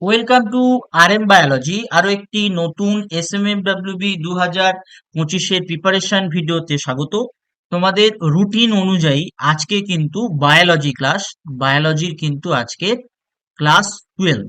Welcome to RM biology. আরো একটি নতুন SMFWB 2025-এর প্রিপারেশন ভিডিওতে স্বাগত। তোমাদের রুটিন অনুযায়ী আজকে কিন্তু বায়োলজির কিন্তু আজকে ক্লাস 12।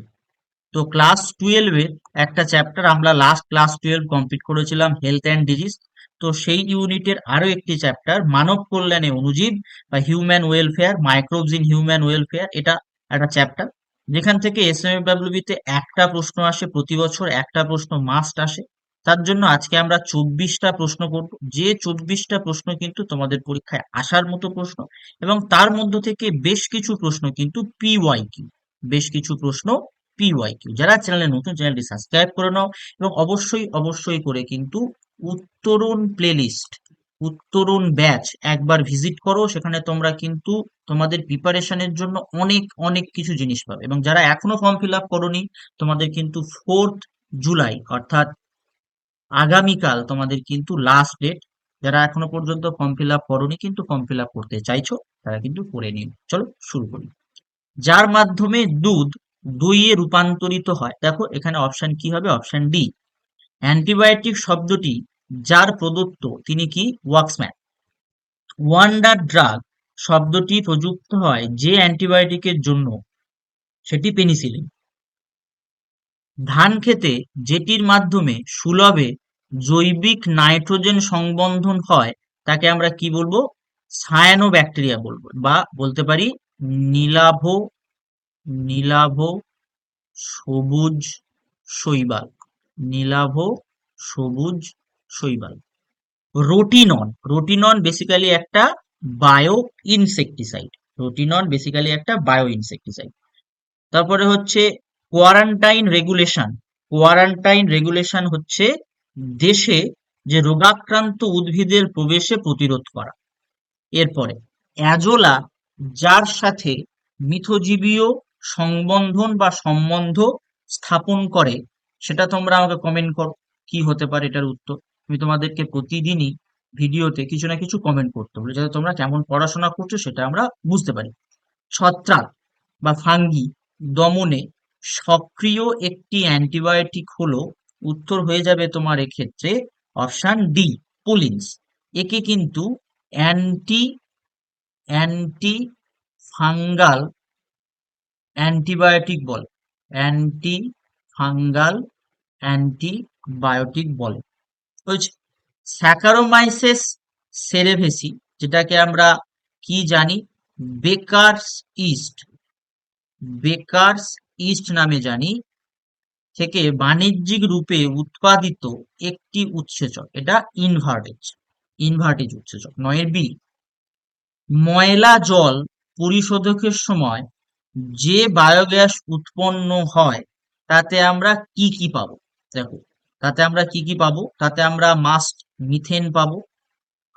তো ক্লাস 12-এর একটা চ্যাপ্টার আমরা লাস্ট ক্লাস 12 কমপ্লিট করেছিলাম, হেলথ অ্যান্ড ডিজিজ। তো সেই ইউনিটের আরো একটি চ্যাপ্টার মানব কল্যাণে অণুজীব বা human welfare, microbes in human welfare, এটা একটা চ্যাপ্টার যেখান থেকে SMFWB তে একটা প্রশ্ন আসে, প্রতি বছর একটা প্রশ্ন মাস্ট আসে। তার জন্য আজকে আমরা 24টা প্রশ্ন করব, যে 24টা প্রশ্ন কিন্তু তোমাদের পরীক্ষায় আসার মতো প্রশ্ন, এবং তার মধ্য থেকে বেশ কিছু প্রশ্ন কিন্তু PYQ, বেশ কিছু প্রশ্ন PYQ। যারা চ্যানেলে নতুন, চ্যানেলটি সাবস্ক্রাইব করে নাও এবং অবশ্যই অবশ্যই করে কিন্তু উত্তরণ প্লেলিস্ট, উত্তরণ ব্যাচ একবার ভিজিট করো। সেখানে তোমরা কিন্তু তোমাদের প্রিপারেশনের জন্য অনেক অনেক কিছু জিনিস পাবে। এবং যারা এখনো ফর্ম ফিল আপ করোনি, তোমাদের কিন্তু 4th জুলাই অর্থাৎ আগামীকাল তোমাদের কিন্তু লাস্ট ডেট। যারা এখনো পর্যন্ত ফর্ম ফিল আপ করোনি কিন্তু ফর্ম ফিল আপ করতে চাইছো, তারা কিন্তু করে নিও। চলো শুরু করি। যার মাধ্যমে দুধ দইয়ে রূপান্তরিত হয়, দেখো এখানে অপশন কি হবে? Option D. অ্যান্টিবায়োটিক শব্দটি যার প্রদত্ত তিনি কি? ওয়াক্সম্যান। ওয়ান্ডার ড্রাগ শব্দটি প্রযুক্ত হয় যে অ্যান্টিবায়োটিকের জন্য, সেটি পেনিসিলিন। ধান খেতে যেটির মাধ্যমে সুলভে জৈবিক নাইট্রোজেন সংবন্ধন হয় তাকে আমরা কি বলবো? সায়ানোব্যাকটেরিয়া বলবো, বা বলতে পারি নীলাভ, নীলাভ সবুজ শৈবাল, নীলাভ সবুজ শৈবাল। রোটিনন, রোটিনন বেসিক্যালি একটা বায়ো ইনসেকটিসাইড, রোটিনন বেসিক্যালি একটা বায়ো ইনসেকটিসাইড। তারপরে হচ্ছে কোয়ারান্টাইন রেগুলেশন। কোয়ারান্টাইন রেগুলেশন হচ্ছে দেশে যে রোগাক্রান্ত উদ্ভিদের প্রবেশে প্রতিরোধ করা। এরপরে অ্যাজোলা যার সাথে মিথজীবীয় সংবন্ধন বা সম্বন্ধ স্থাপন করে, সেটা তোমরা আমাকে কমেন্ট করো কি হতে পারে এটার উত্তর। আমি তোমাদেরকে প্রতিদিনই ভিডিওতে কিছু না কিছু কমেন্ট করতে বলি, যাতে তোমরা কেমন পড়াশোনা করছো সেটা আমরা বুঝতে পারি। ছত্রাক বা ফাঙ্গি দমনে সক্রিয় একটি অ্যান্টিবায়োটিক হলো, উত্তর হয়ে যাবে তোমার এক্ষেত্রে অপশন ডি, পোলিনস। একে কিন্তু অ্যান্টি অ্যান্টি ফাঙ্গাল অ্যান্টিবায়োটিক বলে, অ্যান্টি ফাঙ্গাল অ্যান্টিবায়োটিক বলে। হচ্ছে স্যাকারোমাইসেস সেরেভেসি, যেটাকে আমরা কি জানি? বেকারস ইস্ট, বেকারস ইস্ট নামে জানি, থেকে বাণিজ্যিক রূপে উৎপাদিত একটি উৎসেচক। এটা ইনভার্টেজ উৎসেচক। নয়ের বি। ময়লা জল পরিশোধকের সময় যে বায়োগ্যাস উৎপন্ন হয় তাতে আমরা কি কি পাবো? দেখো, তাতে আমরা কি কি পাবো? তাতে আমরা মাস্ট মিথেন পাবো,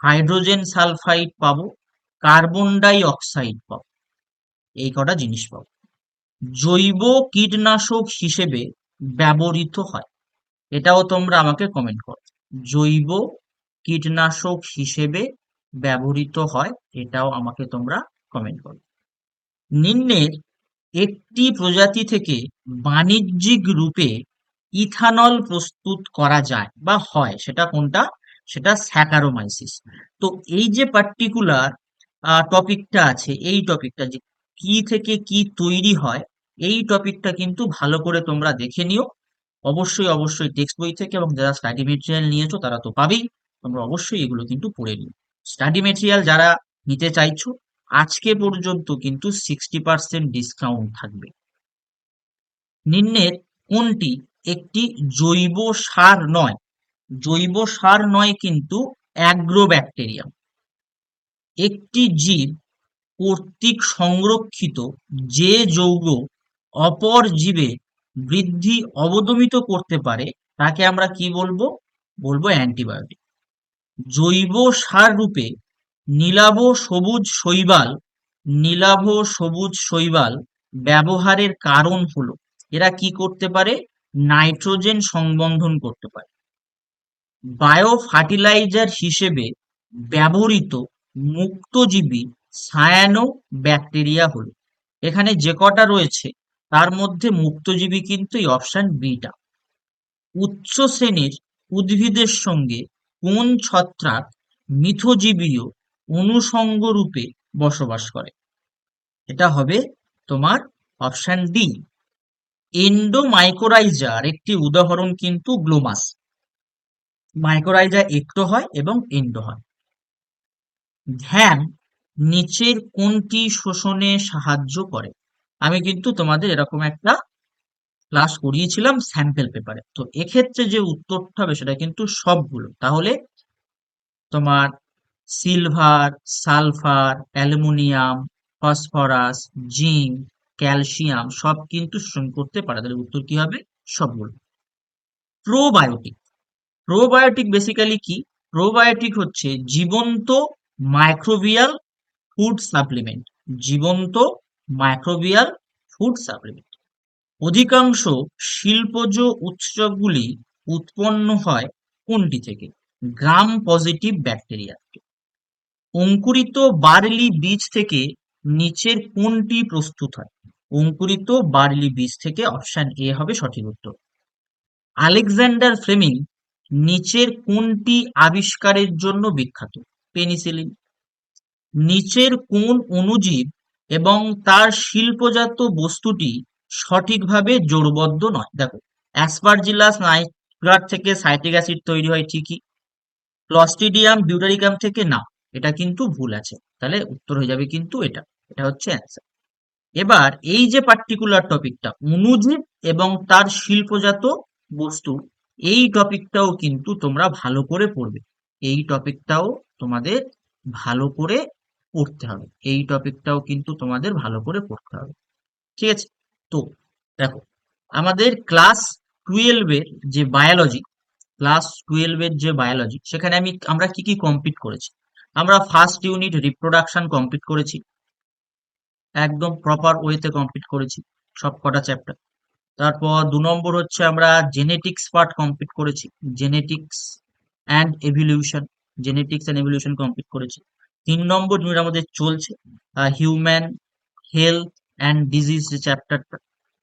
হাইড্রোজেন সালফাইড পাবো, কার্বন ডাই অক্সাইড পাবো, এই কটা জিনিস পাবো। জৈব কীটনাশক হিসেবে ব্যবহৃত হয়, এটাও তোমরা আমাকে কমেন্ট করো। জৈব কীটনাশক হিসেবে ব্যবহৃত হয়, এটাও আমাকে তোমরা কমেন্ট করো। নিম্নের একটি প্রজাতি থেকে বাণিজ্যিক রূপে ইথানল প্রস্তুত করা যায় বা হয়, সেটা কোনটা? সেটা স্যাকারোমাইসিস। তো এই যে পার্টিকুলার টপিকটা আছে, এই টপিকটা যে কি থেকে কি তৈরি হয়, এই টপিকটা কিন্তু ভালো করে তোমরা দেখে নিও। অবশ্যই অবশ্যই টেক্সট বই থেকে, এবং যারা স্টাডি মেটেরিয়াল নিয়েছো তারা তো পাবেই, তোমরা অবশ্যই এগুলো কিন্তু পড়ে নিও। স্টাডি মেটেরিয়াল যারা নিতে চাইছো, আজকে পর্যন্ত কিন্তু 60% ডিসকাউন্ট থাকবে। নিম্নের কোনটি একটি জৈব সার নয়? জৈব সার নয় কিন্তু অ্যাগ্রোব্যাকটেরিয়াম। একটি জীব কর্তৃক সংরক্ষিত যে যৌগ অপর জীবে বৃদ্ধি অবদমিত করতে পারে তাকে আমরা কি বলবো? বলবো অ্যান্টিবায়োটিক। জৈব সার রূপে নীলাভ সবুজ শৈবাল, নীলাভ সবুজ শৈবাল ব্যবহারের কারণ হলো এরা কি করতে পারে? নাইট্রোজেন সংবন্ধন করতে পারে। বায়ো ফার্টিলাইজার হিসেবে ব্যবহৃত মুক্তজীবী সায়ানো ব্যাকটেরিয়া হলো, এখানে যে কটা রয়েছে তার মধ্যে মুক্তজীবী কিন্তু এই অপশন বিটা। উচ্চ শ্রেণীর উদ্ভিদের সঙ্গে কোন ছত্রাক মিথজীবীয় অনুষঙ্গ রূপে বসবাস করে? এটা হবে তোমার অপশন ডি। এন্ডোমাইকোরাইজার একটি উদাহরণ কিন্তু গ্লোমাস। মাইকোরাইজা একটো হয় এবং এন্ডো হয়। ধ্যান নিচের কোনটি শোষণে সাহায্য করে? আমি কিন্তু তোমাদের এরকম একটা ক্লাস করিয়েছিলাম স্যাম্পল পেপারে, তো এক্ষেত্রে যে উত্তরটা হবে সেটা কিন্তু সবগুলো। তাহলে তোমার silver, sulphur, aluminium, phosphorus, zinc, calcium সব কিন্তু শোষণ করতে পারে। তাহলে উত্তর কি হবে? সবগুলো। প্রোবায়োটিক। প্রোবায়োটিক বেসিক্যালি কি? প্রোবায়োটিক হচ্ছে জীবন্ত মাইক্রোবিয়াল ফুড সাপ্লিমেন্ট। জীবন্ত মাইক্রোবিয়াল ফুড সাপ্লিমেন্ট। অধিকাংশ শিল্পজ উৎসগুলি উৎপন্ন হয় কোনটি থেকে? Gram positive bacteria. অঙ্কুরিত বার্লি বীজ থেকে নিচের কোনটি প্রস্তুত হয়? অঙ্কুরিত বার্লি বীজ থেকে অপশন এ হবে সঠিক উত্তর। আলেকজান্ডার ফ্লেমিং নিচের কোনটি আবিষ্কারের জন্য বিখ্যাত? পেনিসিলিন। নিচের কোন অণুজীব এবং তার শিল্পজাত বস্তুটি সঠিকভাবে জোড়বদ্ধ নয়? দেখো, অ্যাসপারজিলাস নাইগ্রাট থেকে সাইট্রিক অ্যাসিড তৈরি হয় ঠিকই, ক্লস্ট্রিডিয়াম বিউটারিকাম থেকে না, এটা কিন্তু ভুল আছে। তাহলে উত্তর হয়ে যাবে কিন্তু এটা, এটা হচ্ছে অ্যান্সার। এবার এই যে পার্টিকুলার টপিকটা অণুজীব এবং তার শিল্পজাত বস্তু, এই টপিকটাও কিন্তু তোমরা ভালো করে পড়বে। এই টপিকটাও তোমাদের ভালো করে পড়তে হবে। এই টপিকটাও কিন্তু তোমাদের ভালো করে পড়তে হবে। ঠিক আছে? তো দেখো, আমাদের ক্লাস 12 এর যে বায়োলজি, সেখানে আমরা কি কি কমপ্লিট করেছি? আমরা ফার্স্ট ইউনিট রিপ্রোডাকশন কমপ্লিট করেছি, একদম প্রপার ওয়েতে কমপ্লিট করেছি সব কটা চ্যাপ্টার। তারপর 2 নম্বর হচ্ছে আমরা জেনেটিক্স পার্ট কমপ্লিট করেছি, জেনেটিক্স অ্যান্ড এভলিউশন, কমপ্লিট করেছি। 3 নম্বর ইউনিট আমাদের চলছে হিউম্যান হেলথ অ্যান্ড ডিজিজ যে চ্যাপ্টারটা,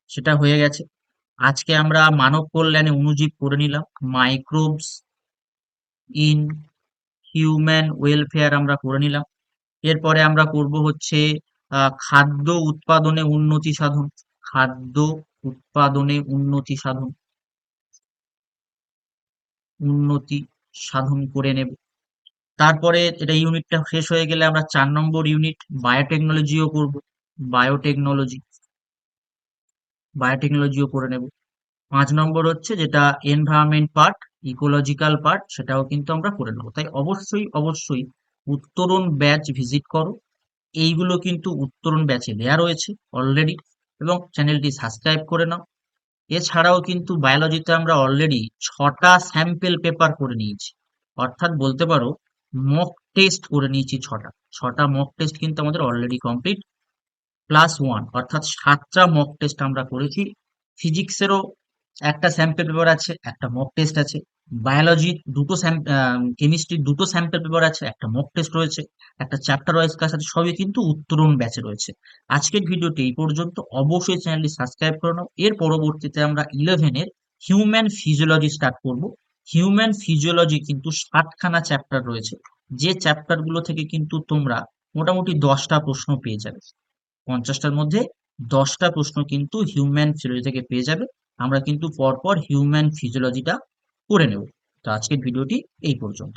সেটা হয়ে গেছে। আজকে আমরা মানব কল্যাণে অণুজীব করে নিলাম, মাইক্রোবস ইন হিউম্যান ওয়েলফেয়ার আমরা করে নিলাম। এরপরে আমরা করব হচ্ছে খাদ্য উৎপাদনে উন্নতি সাধন, খাদ্য উৎপাদনে উন্নতি সাধন করে নেব। তারপরে এটা ইউনিটটা শেষ হয়ে গেলে আমরা 4 নম্বর ইউনিট বায়োটেকনোলজিও করব, বায়োটেকনোলজিও করে নেব। 5 নম্বর হচ্ছে যেটা এনভায়রনমেন্ট পার্ট, ইকোলজিক্যাল পার্ট, সেটাও কিন্তু আমরা করে নেব। তাই অবশ্যই অবশ্যই উত্তরণ ব্যাচ ভিজিট করো। এইগুলো কিন্তু উত্তরণ ব্যাচে দেয়া রয়েছে অলরেডি, এবং চ্যানেলটি সাবস্ক্রাইব করে নাও। এছাড়াও কিন্তু বায়োলজিতে আমরা অলরেডি 6টা স্যাম্পল পেপার করে নিয়েছি, অর্থাৎ বলতে পারো মক টেস্ট করে নিয়েছি 6টা মক টেস্ট কিন্তু আমাদের অলরেডি কমপ্লিট। +1 অর্থাৎ 7টা মক টেস্ট আমরা করেছি। ফিজিক্সেরও একটা স্যাম্পল পেপার আছে, একটা মক টেস্ট আছে। বায়োলজি কেমিস্ট্রির 2টো স্যাম্পল পেপার আছে, একটা মক টেস্ট রয়েছে, একটা চ্যাপ্টার ওয়াইজ ক্লাস আছে, সবই কিন্তু উত্তরণ ব্যাচে রয়েছে। আজকের ভিডিওটি এই পর্যন্ত। অবশ্যই চ্যানেলটি সাবস্ক্রাইব করে নাও। এর পরবর্তীতে আমরা 11 এর হিউম্যান ফিজিওলজি স্টার্ট করব। হিউম্যান ফিজিওলজি কিন্তু 7খানা চ্যাপ্টার রয়েছে, যে চ্যাপ্টার গুলো থেকে কিন্তু তোমরা মোটামুটি 10টা প্রশ্ন পেয়ে যাবে। 50টার মধ্যে 10টা প্রশ্ন কিন্তু হিউম্যান ফিজিওলজি থেকে পেয়ে যাবে। আমরা কিন্তু পরপর হিউম্যান ফিজিওলজিটা করে নেব। তো আজকের ভিডিওটি এই পর্যন্ত।